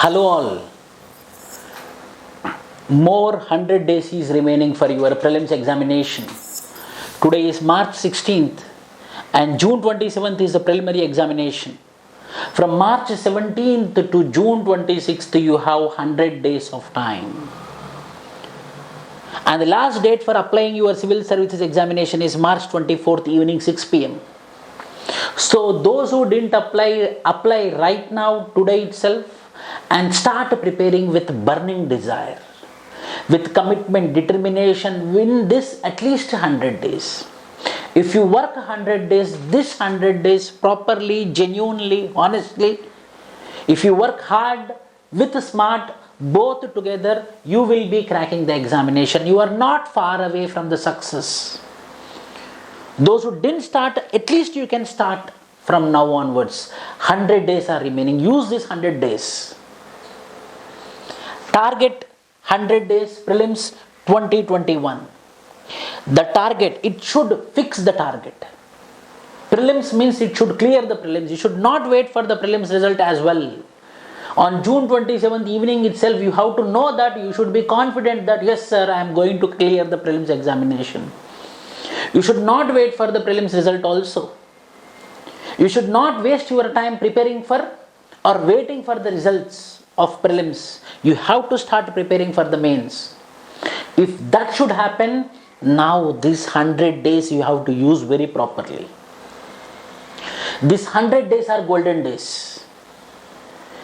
Hello all. More 100 days is remaining for your prelims examination. Today is March 16th and June 27th is the preliminary examination. From March 17th to June 26th you have 100 days of time. And the last date for applying your civil services examination is March 24th evening 6 p.m. So those who didn't apply right now today itself and start preparing with burning desire, with commitment, determination, win this at least 100 days. If you work 100 days, this 100 days properly, genuinely, honestly, if you work hard with smart, both together, you will be cracking the examination. You are not far away from the success. Those who didn't start, at least you can start from now onwards. 100 days are remaining. Use this 100 days. Target 100 days prelims 2021. The target, it should fix the target. Prelims means it should clear the prelims. You should not wait for the prelims result as well. On June 27th evening itself, you have to know that you should be confident that yes sir, I am going to clear the prelims examination. You should not wait for the prelims result also. You should not waste your time preparing for or waiting for the results of prelims. You have to start preparing for the mains. If that should happen, now this 100 days you have to use very properly. These 100 days are golden days.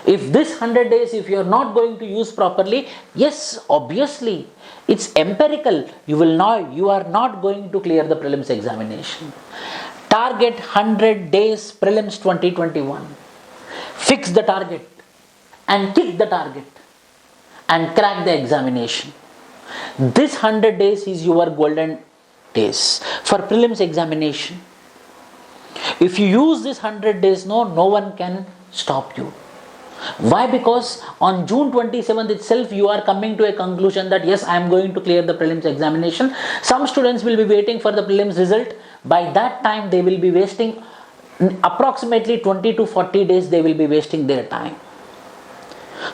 If this 100 days, if you are not going to use properly, yes, obviously, it's empirical. You are not going to clear the prelims examination. Target 100 days prelims 2021. Fix the target and kick the target and crack the examination. This 100 days is your golden days for prelims examination. If you use this 100 days, no one can stop you. Why? Because on June 27th itself you are coming to a conclusion that yes, I am going to clear the prelims examination. Some students will be waiting for the prelims result. By that time they will be wasting approximately 20 to 40 days, they will be wasting their time.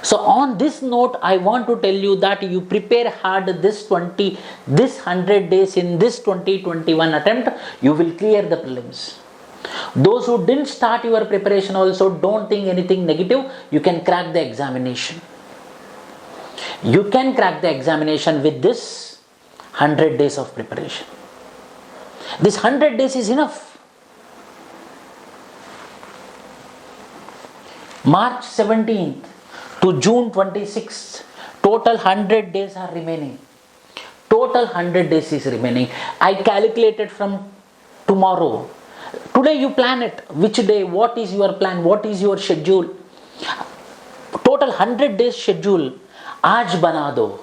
So on this note, I want to tell you that you prepare hard this 100 days in this 2021 attempt, you will clear the prelims. Those who didn't start your preparation also, don't think anything negative. You can crack the examination. You can crack the examination with this 100 days of preparation. This 100 days is enough. March 17th to June 26th, total 100 days are remaining. Total 100 days is remaining. I calculated from tomorrow. Today you plan it. Which day? What is your plan? What is your schedule? Total 100 days schedule. Aaj bana do.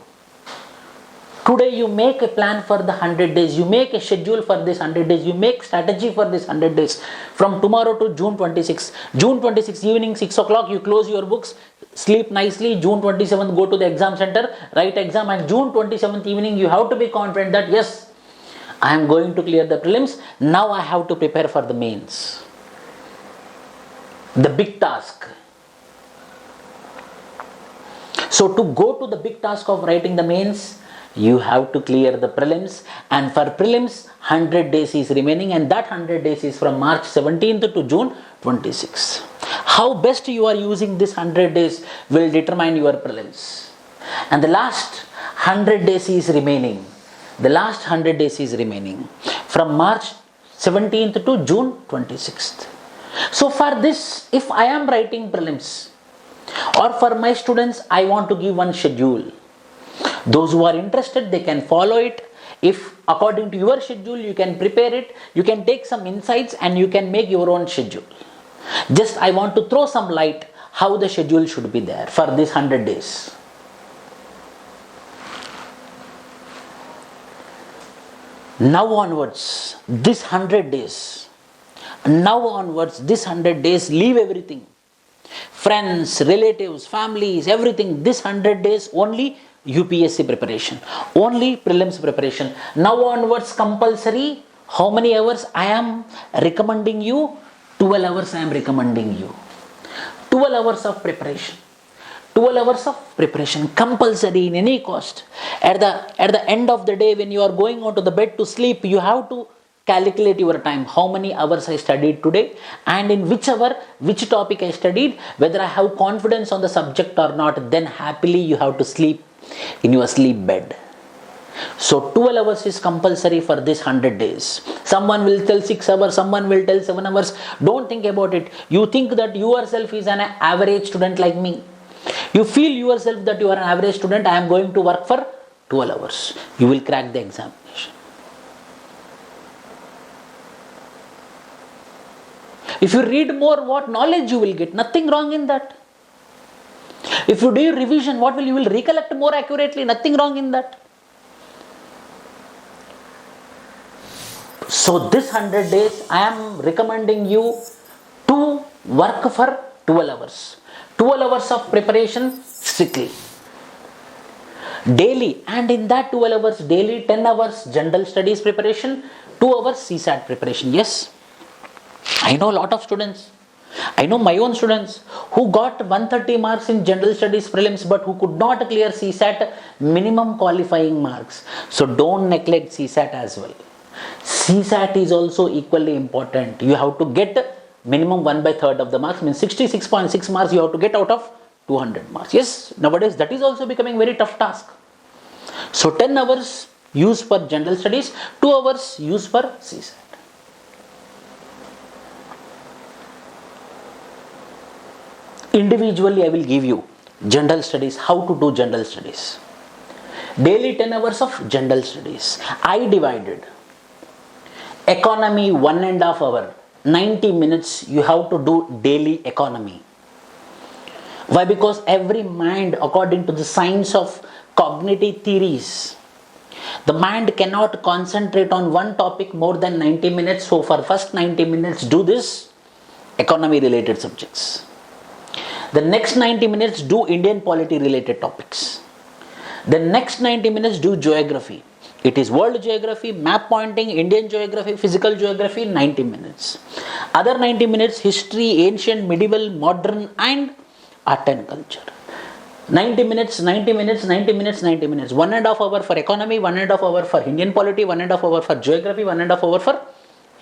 Today you make a plan for the 100 days. You make a schedule for this 100 days. You make strategy for this 100 days. From tomorrow to June 26. June 26 evening 6 o'clock you close your books. Sleep nicely. June 27th go to the exam center. Write exam. And June 27th evening you have to be confident that yes, I am going to clear the prelims. Now I have to prepare for the mains. The big task. So to go to the big task of writing the mains, you have to clear the prelims. And for prelims, 100 days is remaining. And that 100 days is from March 17th to June 26th. How best you are using this 100 days will determine your prelims. And the last 100 days is remaining. The last 100 days is remaining from March 17th to June 26th. So for this, if I am writing prelims or for my students, I want to give one schedule. Those who are interested, they can follow it. If according to your schedule, you can prepare it. You can take some insights and you can make your own schedule. Just I want to throw some light how the schedule should be there for this 100 days. Now onwards, this 100 days, leave everything. Friends, relatives, families, everything. This 100 days only UPSC preparation, only prelims preparation. Now onwards compulsory. How many hours I am recommending you? 12 hours I am recommending you. 12 hours of preparation. 12 hours of preparation, compulsory in any cost. At the end of the day, when you are going on to the bed to sleep, you have to calculate your time, how many hours I studied today, and in which hour, which topic I studied, whether I have confidence on the subject or not. Then happily you have to sleep in your sleep bed. So 12 hours is compulsory for this 100 days. Someone will tell 6 hours, someone will tell 7 hours. Don't think about it. You think that yourself is an average student like me. You feel yourself that you are an average student. I am going to work for 12 hours. You will crack the examination. If you read more, what knowledge you will get? Nothing wrong in that. If you do revision, what will you will recollect more accurately? Nothing wrong in that. So this 100 days, I am recommending you to work for 12 hours. 12 hours of preparation strictly. Daily, and in that 12 hours daily, 10 hours general studies preparation, 2 hours CSAT preparation. Yes, I know a lot of students. I know my own students who got 130 marks in general studies prelims but who could not clear CSAT minimum qualifying marks. So don't neglect CSAT as well. CSAT is also equally important. You have to get minimum 1/3 of the marks, means 66.6 marks you have to get out of 200 marks. Yes, nowadays that is also becoming very tough task. So 10 hours used for general studies, 2 hours used for CSAT. Individually I will give you general studies, how to do general studies. Daily 10 hours of general studies. I divided economy 1.5 hour, 90 minutes you have to do daily economy. Why? Because every mind, according to the science of cognitive theories, the mind cannot concentrate on one topic more than 90 minutes. So for first 90 minutes do this economy related subjects. The next 90 minutes do Indian polity related topics. The next 90 minutes do geography. It is world geography, map pointing, Indian geography, physical geography, 90 minutes. Other 90 minutes history, ancient, medieval, modern and art and culture. 90 minutes, 90 minutes, 90 minutes, 90 minutes. 1.5 hour for economy, 1.5 hour for Indian polity, 1.5 hour for geography, 1.5 hour for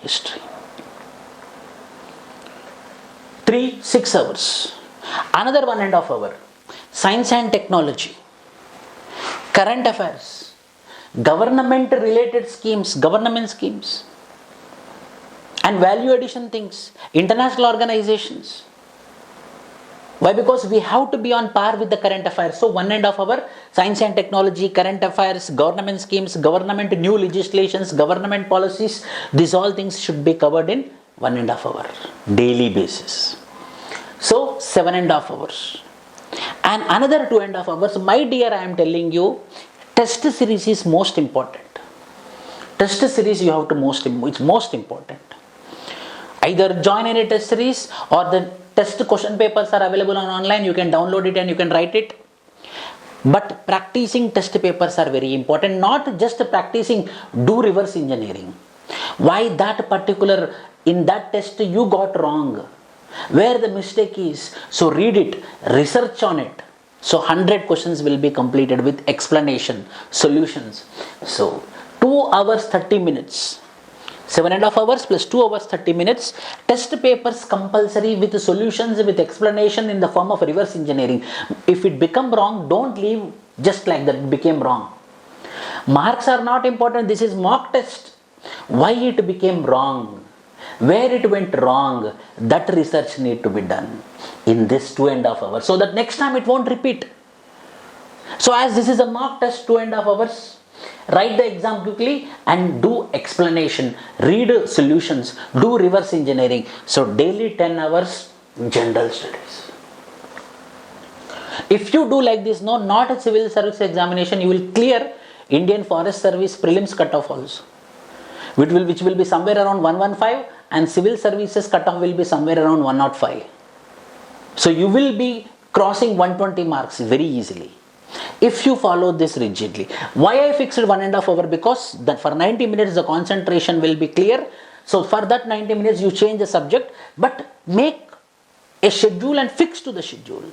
history. 6 hours. Another 1.5 hour. Science and technology. Current affairs. Government related schemes, government schemes. And value addition things. International organizations. Why? Because we have to be on par with the current affairs. So 1.5 hour, science and technology, current affairs, government schemes, government new legislations, government policies. These all things should be covered in 1.5 hour daily basis. So 7.5 hours. And another 2.5 hours. My dear, I am telling you, test series is most important. Test series you have to it's most important. Either join any test series or the test question papers are available on online. You can download it and you can write it. But practicing test papers are very important. Not just practicing, do reverse engineering. Why that particular, in that test you got wrong. Where the mistake is. So read it, research on it. So 100 questions will be completed with explanation, solutions. So 2 hours 30 minutes. 7.5 hours plus 2 hours 30 minutes. Test papers compulsory with solutions, with explanation in the form of reverse engineering. If it become wrong, don't leave just like that, it became wrong. Marks are not important. This is mock test. Why it became wrong? Where it went wrong, that research need to be done in this 2.5 hours, so that next time it won't repeat. So as this is a mock test, 2.5 hours, write the exam quickly and do explanation, read solutions, do reverse engineering. So daily 10 hours general studies. If you do like this, no, not a civil service examination, you will clear Indian Forest Service prelims cutoff also, which will be somewhere around 115, and civil services cutoff will be somewhere around 105. So you will be crossing 120 marks very easily if you follow this rigidly. Why I fixed 1.5 hour? Because that for 90 minutes the concentration will be clear. So for that 90 minutes you change the subject, but make a schedule and fix to the schedule.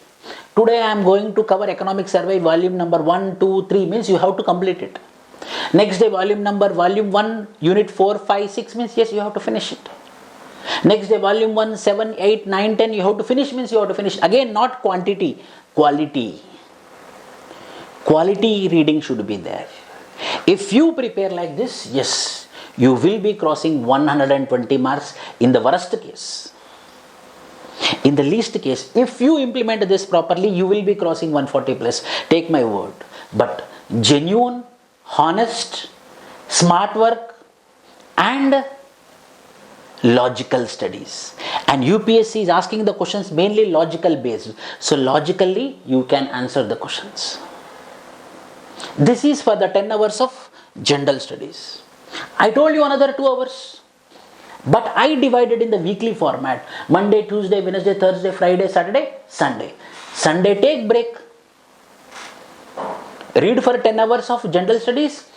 Today I am going to cover economic survey volume number 1, 2, 3 means you have to complete it. Next day volume 1, unit 4, 5, 6 means yes, you have to finish it. Next day volume 1, 7, 8, 9, 10 you have to finish means you have to finish. Again, not quantity, quality. Quality reading should be there. If you prepare like this, yes, you will be crossing 120 marks in the worst case. In the least case, if you implement this properly, you will be crossing 140 plus. Take my word. But genuine, honest, smart work and logical studies. And UPSC is asking the questions mainly logical based. So logically, you can answer the questions. This is for the 10 hours of general studies. I told you another 2 hours. But I divided in the weekly format. Monday, Tuesday, Wednesday, Thursday, Friday, Saturday, Sunday. Sunday take break. Read for 10 hours of general studies.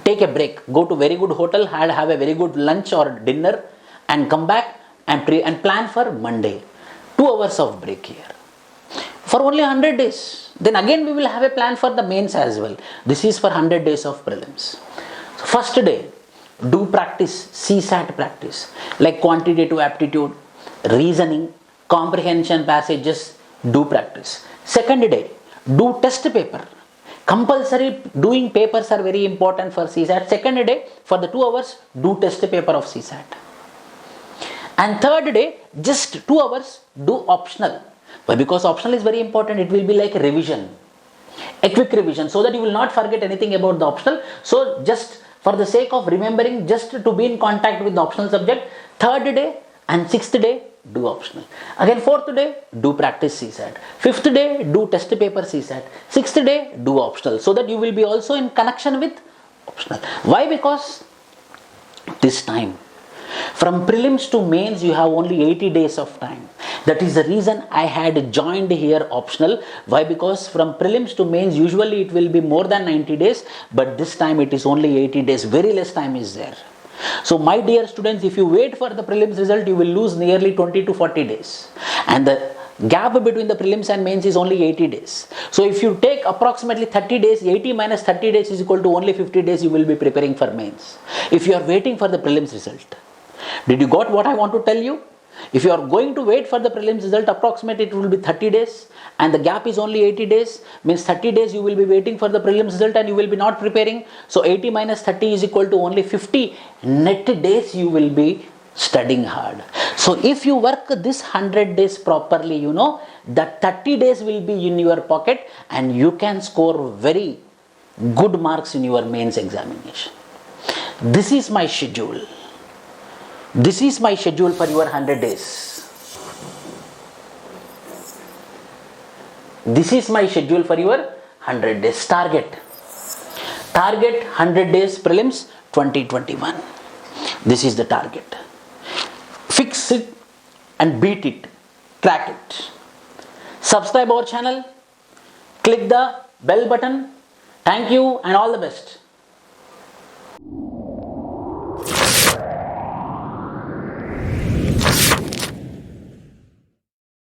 Take a break. Go to very good hotel, have a very good lunch or dinner and come back and plan for Monday. 2 hours of break here. For only 100 days. Then again we will have a plan for the mains as well. This is for 100 days of prelims. So first day, do practice, CSAT practice, like quantitative aptitude, reasoning, comprehension passages, do practice. Second day, do test paper. Compulsory doing papers are very important for CSAT. Second day, for the 2 hours, do test paper of CSAT. And third day, just 2 hours, do optional. Why? Because optional is very important. It will be like a revision, a quick revision, so that you will not forget anything about the optional. So just for the sake of remembering, just to be in contact with the optional subject, third day and sixth day, do optional. Again, fourth day, do practice CSAT. Fifth day, do test paper CSAT. Sixth day, do optional, so that you will be also in connection with optional. Why? Because this time, from prelims to mains, you have only 80 days of time. That is the reason I had joined here optional. Why? Because from prelims to mains, usually it will be more than 90 days, but this time it is only 80 days. Very less time is there. So my dear students, if you wait for the prelims result, you will lose nearly 20 to 40 days. And the gap between the prelims and mains is only 80 days. So if you take approximately 30 days, 80 minus 30 days is equal to only 50 days you will be preparing for mains. If you are waiting for the prelims result. Did you got what I want to tell you? If you are going to wait for the prelims result, approximately it will be 30 days and the gap is only 80 days, means 30 days you will be waiting for the prelims result and you will be not preparing. So 80 minus 30 is equal to only 50 net days you will be studying hard. So if you work this 100 days properly, you know that 30 days will be in your pocket and you can score very good marks in your mains examination. This is my schedule. This is my schedule for your 100 days. This is my schedule for your 100 days. Target 100 days prelims 2021. This is the target. Fix it and beat it. Crack it. Subscribe our channel. Click the bell button. Thank you and all the best.